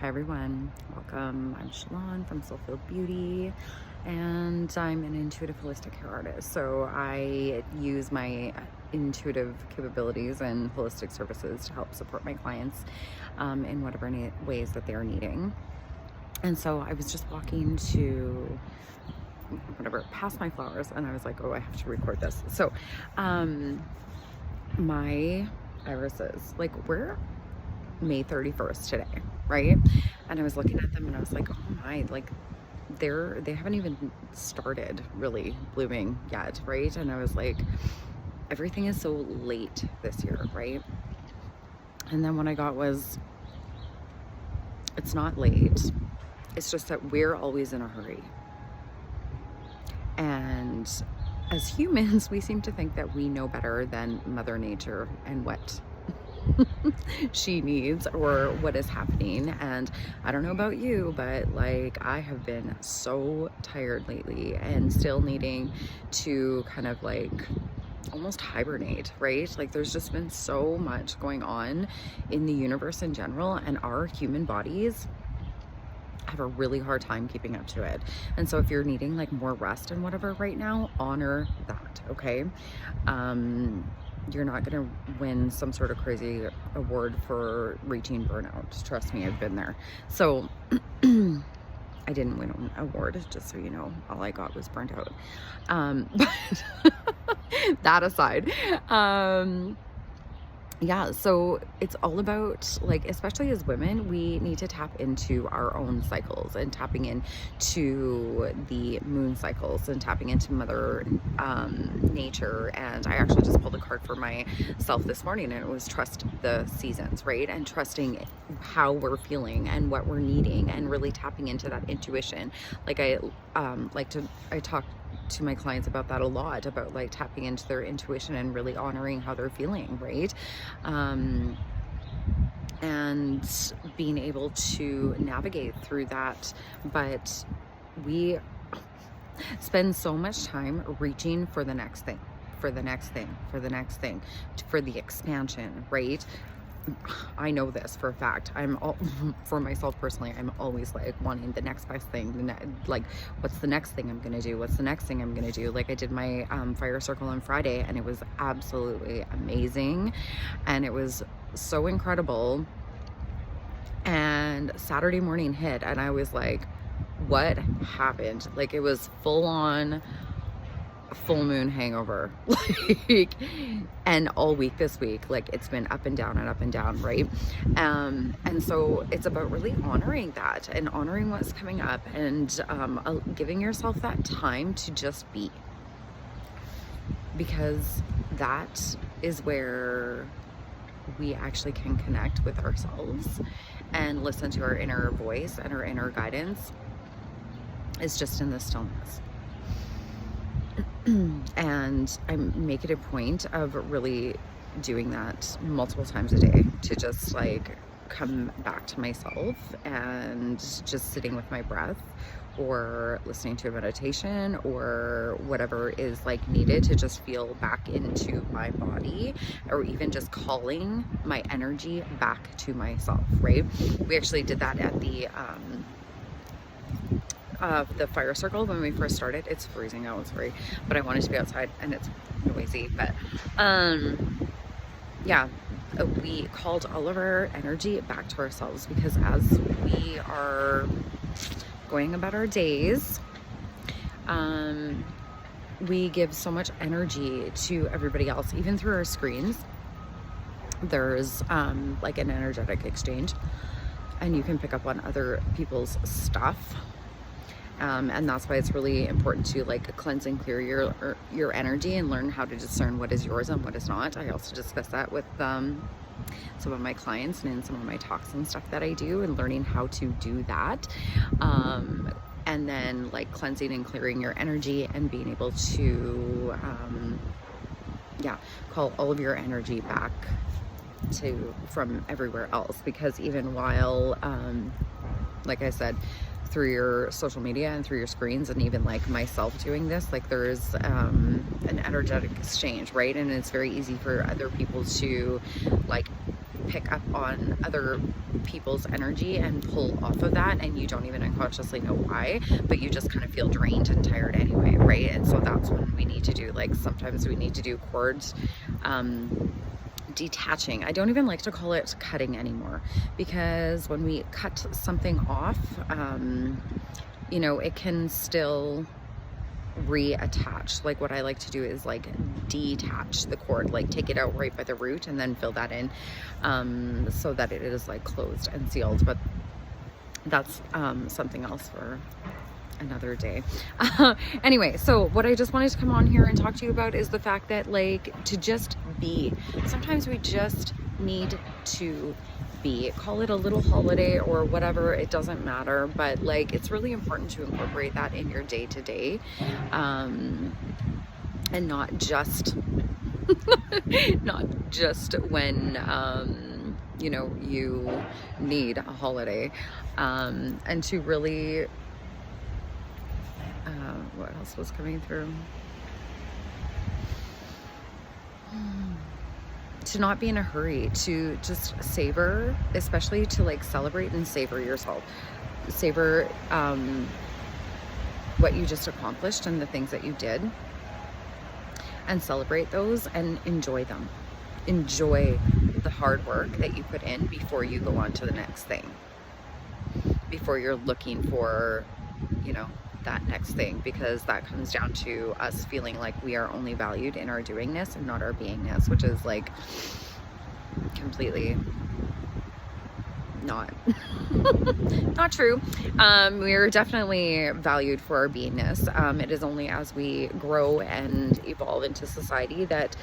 Hi everyone, welcome. I'm Shalon from Soulfilled Beauty, and I'm an intuitive holistic hair artist. So I use my intuitive capabilities and holistic services to help support my clients in whatever ways that they're needing. And so I was just walking to past my flowers, and I was like, oh, I have to record this. So my irises, like, we're May 31st today, right? And I was looking at them and I was like, oh my, like they haven't even started really blooming yet, right? And I was like, everything is so late this year, right? And then what I got was, it's not late, it's just that we're always in a hurry. And as humans, we seem to think that we know better than Mother Nature and what she needs or what is happening. And I don't know about you, but like, I have been so tired lately and still needing to kind of like almost hibernate, right? Like, there's just been so much going on in the universe in general, and our human bodies have a really hard time keeping up to it. And so if you're needing like more rest and whatever right now, honor that, okay? You're not gonna win some sort of crazy award for reaching burnout. Trust me, I've been there. So I didn't win an award, just so you know. All I got was burnt out. But that aside, yeah, so it's all about, like, especially as women, we need to tap into our own cycles and tapping into the moon cycles and tapping into Mother Nature. And I actually just pulled a card for myself this morning, and it was trust the seasons, right? And trusting how we're feeling and what we're needing, and really tapping into that intuition. Like, I talk to my clients about that a lot, about like tapping into their intuition and really honoring how they're feeling, right? And being able to navigate through that. But we spend so much time reaching for the next thing, for the next thing, for the next thing, for the expansion, right? I know this for a fact. For myself personally, I'm always like wanting the next best thing. Like, what's the next thing I'm gonna do? What's the next thing I'm gonna do? Like, I did my fire circle on Friday, and it was absolutely amazing, and it was so incredible. And Saturday morning hit, and I was like, what happened? Like, it was full on full moon hangover. Like, and all week this week, like, it's been up and down and up and down, right? And so it's about really honoring that and honoring what's coming up, and giving yourself that time to just be, because that is where we actually can connect with ourselves and listen to our inner voice, and our inner guidance is just in the stillness. And I make it a point of really doing that multiple times a day, to just like come back to myself and just sitting with my breath, or listening to a meditation, or whatever is like needed to just feel back into my body, or even just calling my energy back to myself, right? We actually did that at the fire circle when we first started. It's freezing out, sorry, but I wanted to be outside and it's noisy. But yeah, we called all of our energy back to ourselves, because as we are going about our days, we give so much energy to everybody else, even through our screens. There's like an energetic exchange, and you can pick up on other people's stuff. And that's why it's really important to like cleanse and clear your energy, and learn how to discern what is yours and what is not. I also discuss that with some of my clients and in some of my talks and stuff that I do, and learning how to do that. And then like cleansing and clearing your energy, and being able to call all of your energy back from everywhere else. Because even while like I said, through your social media and through your screens, and even like myself doing this, like, there's an energetic exchange, right? And it's very easy for other people to like pick up on other people's energy and pull off of that, and you don't even unconsciously know why, but you just kind of feel drained and tired anyway, right? And so that's when we need to do, like, sometimes we need to do cords detaching. I don't even like to call it cutting anymore, because when we cut something off, you know, it can still reattach. Like, what I like to do is like detach the cord, like take it out right by the root and then fill that in, so that it is like closed and sealed. But that's something else for another day. Anyway, so what I just wanted to come on here and talk to you about is the fact that, like, to just be. Sometimes we just need to be. Call it a little holiday or whatever, it doesn't matter, but like, it's really important to incorporate that in your day-to-day, and not just not just when you know, you need a holiday, and to really what else was coming through? To not be in a hurry, to just savor, especially to like celebrate and savor yourself. Savor what you just accomplished and the things that you did, and celebrate those and enjoy them. Enjoy the hard work that you put in before you go on to the next thing, before you're looking for, you know, that next thing, because that comes down to us feeling like we are only valued in our doingness and not our beingness, which is like completely not not true. We are definitely valued for our beingness. It is only as we grow and evolve into society that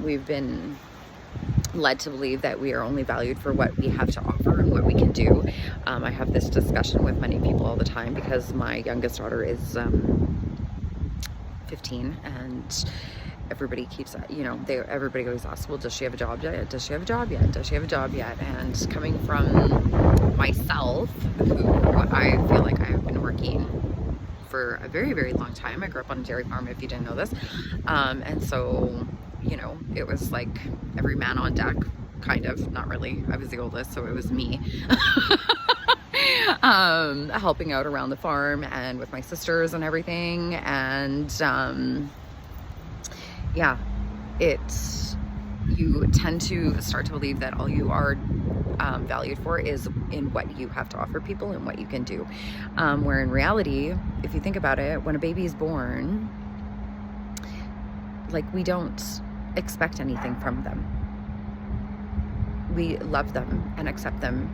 we've been led to believe that we are only valued for what we have to offer and what we can do. I have this discussion with many people all the time, because my youngest daughter is 15, and everybody keeps, you know, everybody always asks, well, does she have a job yet? Does she have a job yet? Does she have a job yet? And coming from myself, who I feel like I have been working for a very, very long time. I grew up on a dairy farm, if you didn't know this. And so, you know, it was like every man on deck, kind of. Not really. I was the oldest, so it was me. Helping out around the farm and with my sisters and everything. And yeah, you tend to start to believe that all you are valued for is in what you have to offer people and what you can do. Where in reality, if you think about it, when a baby is born, like, we don't expect anything from them. We love them and accept them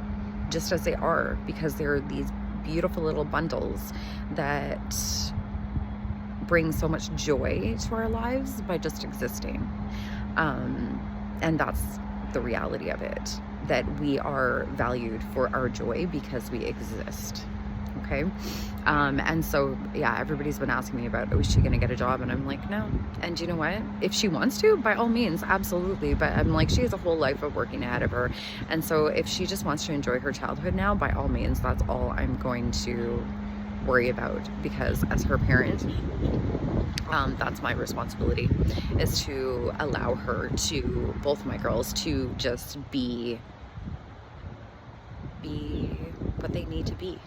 just as they are, because they're these beautiful little bundles that bring so much joy to our lives by just existing. And that's the reality of it, that we are valued for our joy because we exist. Okay. And so, yeah, everybody's been asking me about, oh, is she going to get a job? And I'm like, no. And you know what? If she wants to, by all means, absolutely. But I'm like, she has a whole life of working ahead of her. And so if she just wants to enjoy her childhood now, by all means, that's all I'm going to worry about, because as her parent, that's my responsibility, is to allow her to, both my girls, to just be what they need to be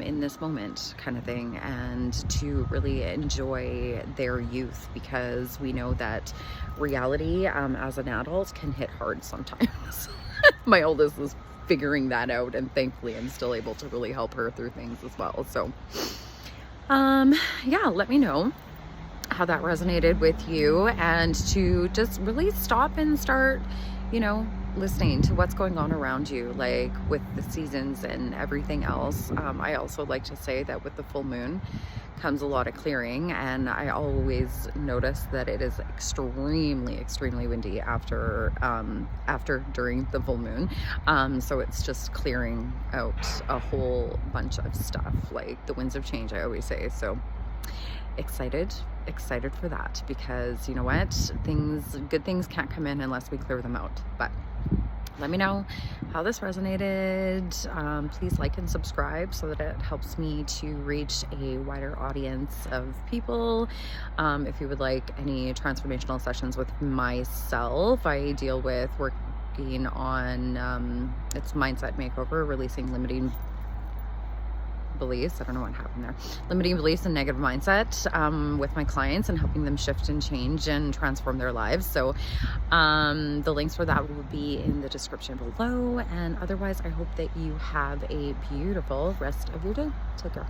in this moment, kind of thing, and to really enjoy their youth, because we know that reality as an adult can hit hard sometimes. My oldest is figuring that out, and thankfully I'm still able to really help her through things as well. So yeah, let me know how that resonated with you, and to just really stop and start, you know, listening to what's going on around you, like with the seasons and everything else. I also like to say that with the full moon comes a lot of clearing, and I always notice that it is extremely, extremely windy during the full moon. So it's just clearing out a whole bunch of stuff, like the winds of change, I always say. So excited for that, because you know what, good things can't come in unless we clear them out. But let me know how this resonated. Please like and subscribe so that it helps me to reach a wider audience of people. If you would like any transformational sessions with myself, I deal with working on its mindset makeover, releasing limiting beliefs. I don't know what happened there. Limiting beliefs and negative mindset with my clients, and helping them shift and change and transform their lives. So the links for that will be in the description below. And otherwise, I hope that you have a beautiful rest of your day. Take care.